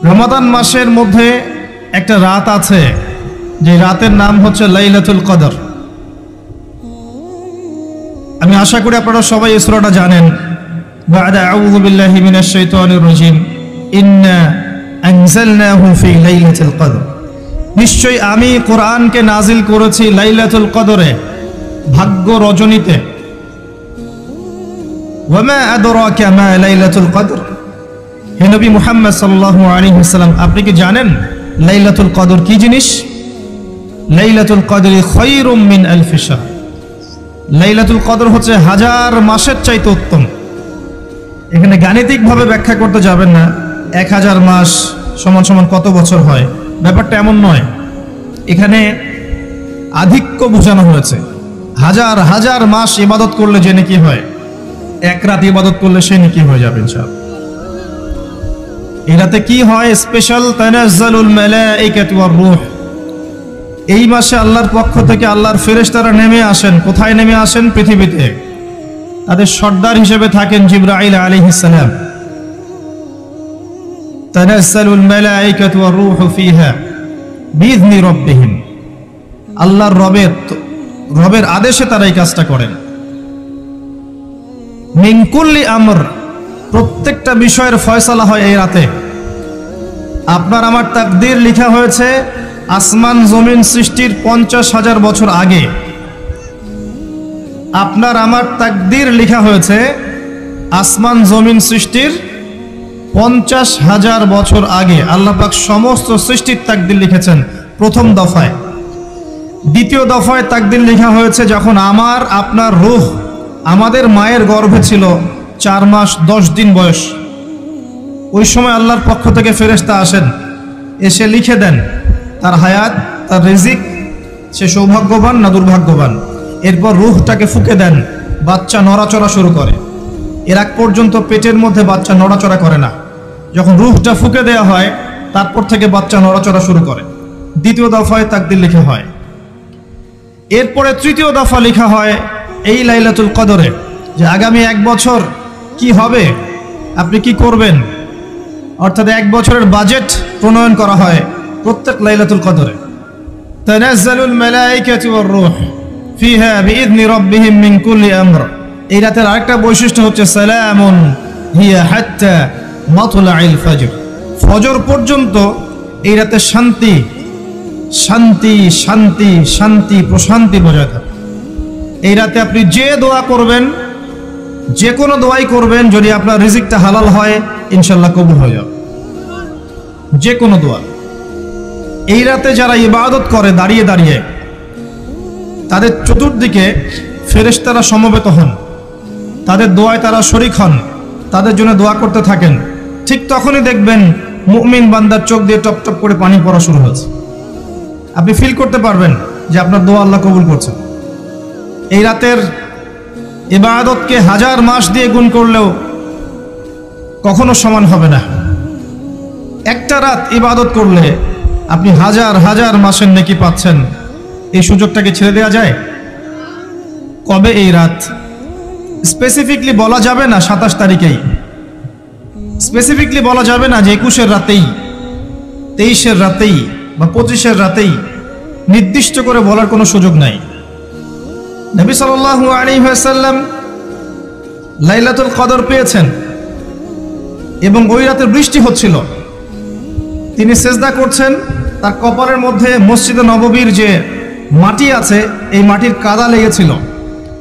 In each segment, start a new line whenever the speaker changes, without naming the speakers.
রমাদান মাসের মধ্যে একটা রাত আছে, যে রাতের নাম হচ্ছে লাইলাতুল কদর। আমি আশা করি আপনারা সবাই এই সূরাটা জানেন। বা'দা আউযু বিল্লাহি মিনাশ শাইতানির রাজীম, ইন্না আনজালনাহু ফি লাইলাতুল কদর। নিশ্চয়ই আমি কোরআনকে নাজিল করেছি লাইলাতুল কদরে, ভাগ্য রজনীতে। ওয়া মা আদরাকা মা লাইলাতুল কদর। হে নবী মুহাম্মদ সাল্লাল্লাহু আলাইহি ওয়াসাল্লাম, আপনি কি জানেন লাইলাতুল কদর কি জিনিস? লাইলাতুল কদরি খায়রুম মিন আলফি শাহর। লাইলাতুল কদর হচ্ছে হাজার মাসের চাইতে উত্তম। এখানে গাণিতিকভাবে ব্যাখ্যা করতে যাবেন না 1000 মাস সমান সমান কত বছর হয়, ব্যাপারটা এমন নয়। এখানে আধিক্য বোঝানো হয়েছে। হাজার হাজার মাস ইবাদত করলে যে নেকি হয়, এক রাত ইবাদত করলে সে নেকি হয়ে যাবে ইনশাআল্লাহ। এই রাতে কি হয়? স্পেশাল তানাজ্জালুল মালাইকাতু ওয়ার রূহ। এই মাসে আল্লাহর পক্ষ থেকে আল্লাহর ফেরেশতারা নেমে আসেন। কোথায় নেমে আসেন? পৃথিবীতে। তাদের সর্দার হিসেবে থাকেন জিবরাইল আলাইহিস সালাম। তানাজ্জালুল মালাইকাতু ওয়ার রূহু ফিহা বিইذনি রাব্বিহিম। আল্লাহর রবের আদেশে তারা এই কাজটা করেন। মিন কুল্লি আমর, প্রত্যেকটা বিষয়ের ফয়সালা হয় এই রাতে। আপনার আমার তাকদীর লেখা হয়েছে আসমান জমিন সৃষ্টির 50,000 বছর আগে। আপনার আমার তাকদীর লেখা হয়েছে আসমান জমিন সৃষ্টির 50,000 বছর আগে। আল্লাহ পাক সমস্ত সৃষ্টির তাকদীর লিখেছেন প্রথম দফায়। দ্বিতীয় দফায় তাকদীর লেখা হয়েছে যখন আমার আপনার রূহ আমাদের মায়ের গর্ভে ছিল 4 মাস 10 দিন বয়স। ওই সময় আল্লাহর পক্ষ থেকে ফেরেশতা আসেন, এসে লিখে দেন তার হায়াত, তার রিজিক, সে সৌভাগ্যবান না দুর্ভাগ্যবান। এরপর রূহটাকে ফুঁকে দেন, বাচ্চা নড়াচড়া শুরু করে। এর আগ পর্যন্ত পেটের মধ্যে বাচ্চা নড়াচড়া করে না। যখন রূহটা ফুঁকে দেওয়া হয় তারপর থেকে বাচ্চা নড়াচড়া শুরু করে। দ্বিতীয় দফায় তাকদীর লেখা হয়। এরপরে তৃতীয় দফা লেখা হয় এই লাইলাতুল কদরে, যে আগামী 1 বছর কি হবে, আপনি কি করবেন। অর্থাৎ 1 বছরের বাজেট প্রণয়ন করা হয় প্রত্যেক লাইলাতুল কদরে। তানাজ্জালুল মালাইকাতু ওয়ার রূহ ফিহা বিইذনি রাব্বিহিম মিন কুল্লি আমর। এই রাতের আরেকটা বৈশিষ্ট্য হচ্ছে সালামুন হিয়া হাত্তা মাতলাইল ফজর। ফজর পর্যন্ত এই রাতে শান্তি শান্তি শান্তি শান্তি প্রশান্তি বজায় থাকে। এই রাতে আপনি যে দোয়া করবেন, যে কোনো দোয়াই করবেন, যদি আপনার রিজিকটা হালাল হয় ইনশাআল্লাহ কবুল হয়ে যাবে। যে কোনো দোয়া। এই রাতে যারা ইবাদত করে দাঁড়িয়ে দাঁড়িয়ে, তাদের চতুর্দিকে ফেরেশতারা সমবেত হন, তাদের দোয়ায় তারা শরীক হন, তাদের জন্য দোয়া করতে থাকেন। ঠিক তখনই দেখবেন মুমিন বান্দার চোখ দিয়ে টপ টপ করে পানি পড়া শুরু হয়েছে। আপনি ফিল করতে পারবেন যে আপনার দোয়া আল্লাহ কবুল করছেন। এই রাতের ইবাদতকে 1000 মাস দিয়ে গুণ করলেও কখনো সমান হবে না। একটা রাত ইবাদত করলে আপনি হাজার হাজার মাসের নেকি পাচ্ছেন। এই সুযোগটাকে ছেড়ে দেওয়া যায়? কবে এই রাত স্পেসিফিকলি বলা যাবে না 27 তারিখেই, স্পেসিফিকলি বলা যাবে না যে 21-এর রাতেই, 23-এর রাতেই বা 25-এর রাতেই। নির্দিষ্ট করে বলার কোনো সুযোগ নাই। নবী সাল্লাল্লাহু আলাইহি ওয়াসাল্লাম লাইলাতুল কদর পেয়েছেন এবং ওই রাতে বৃষ্টি হচ্ছিল। তিনি সেজদা করছেন, তার কপালের মধ্যে মসজিদে নববীর যে মাটি আছে এই মাটির কাদা লেগেছিল।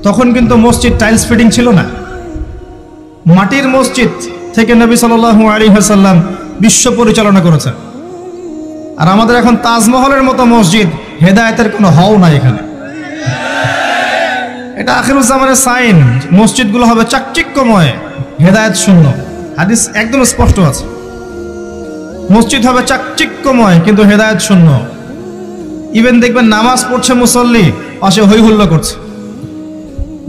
তখন কিন্তু মসজিদ টাইলস ফিটিং ছিল না, মাটির মসজিদ থেকে নবী সাল্লাল্লাহু আলাইহি ওয়াসাল্লাম বিশ্ব পরিচালনা করেছেন। আর আমাদের এখন তাজমহলের মতো মসজিদ, হেদায়েতের কোনো হও নাই এখানে। এটা আখিরুজ জামানের সাইন, মসজিদগুলো হবে চাকচিক্যময়, হেদায়েত শূন্য। হাদিস একদম স্পষ্ট আছে, মসজিদ হবে চাকচিক্যময় কিন্তু হেদায়েত শূন্য। ইভেন দেখবেন নামাজ পড়ছে মুসল্লি, পাশে হই হুল্লা করছে।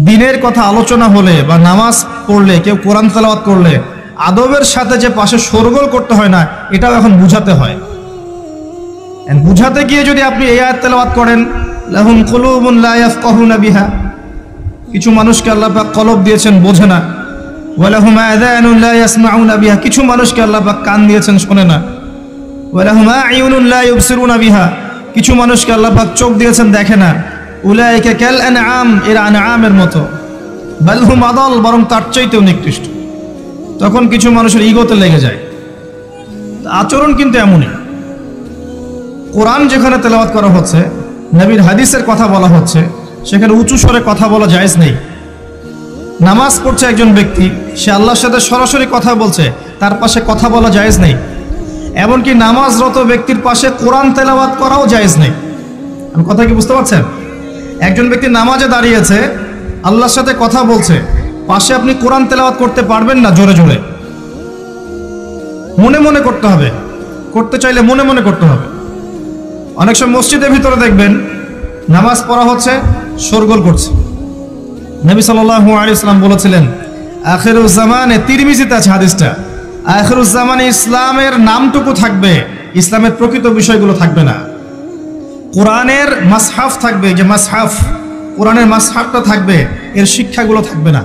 দিনের কথা আলোচনা হলে বা নামাজ পড়লে, কেউ কোরআন তেলাওয়াত করলে আদবের সাথে যে পাশে শোরগোল করতে হয় না, এটাও এখন বুঝাতে হয়। বুঝাতে গিয়ে যদি আপনি এই আয়াত তেলাওয়াত করেন, লাহুম কুলুবুন লা ইয়াফকাহুনা বিহা, কিছু মানুষকে আল্লাহ পাক কলব দিয়েছেন বোঝে না। ওয়া লাহুম আযানুন লা ইয়াসমাউনা বিহা, কিছু মানুষকে আল্লাহ পাক কান দিয়েছেন শোনে না। ওয়ালাহুম আ'ইউনুন লা ইউবসিরুনা বিহা, কিছু মানুষকে আল্লাহ পাক চোখ দিয়েছেন দেখে না। উলাইকা কাল আনআম, এরা আনআমের মতো। বাল হুম আদাল, বরং তার চাইতেও নিকৃষ্ট। তখন কিছু মানুষের ইগোতে লেগে যায়। আচরণ কিন্তু এমনই। কোরআন যেখানে তেলাওয়াত করা হচ্ছে, নবীর হাদিসের কথা বলা হচ্ছে, সেখানে উঁচু স্বরে কথা বলা জায়েজ নেই। নামাজ পড়ছে একজন ব্যক্তি, সে আল্লাহর সাথে সরাসরি কথা বলছে, তার পাশে কথা বলা জায়েজ নেই। এমনকি নামাজরত ব্যক্তির পাশে কোরআন তেলাওয়াত করাও জায়েজ নেই। আমি কথা কি বুঝতে পারছেন? একজন ব্যক্তি নামাজে দাঁড়িয়েছে, আল্লাহর সাথে কথা বলছে, পাশে আপনি কোরআন তেলাওয়াত করতে পারবেন না জোরে জোরে। মনে মনে করতে হবে, করতে চাইলে মনে মনে করতে হবে। অনেক সময় মসজিদের ভিতরে দেখবেন নামাজ পড়া হচ্ছে, শোরগোল করছে। নবী সাল্লাল্লাহু আলাইহি ওয়াসাল্লাম বলেছিলেন, আখিরুজ জামানে, তিরমিজিতে আছে হাদিসটা, আখিরুজ জামানে ইসলামের নামটুকু থাকবে, ইসলামের প্রকৃত বিষয়গুলো থাকবে না। কোরআনের মাসহাফ থাকবে, যে মাসহাফ, কোরআনের মাসহাফটা থাকবে, এর শিক্ষাগুলো থাকবে না।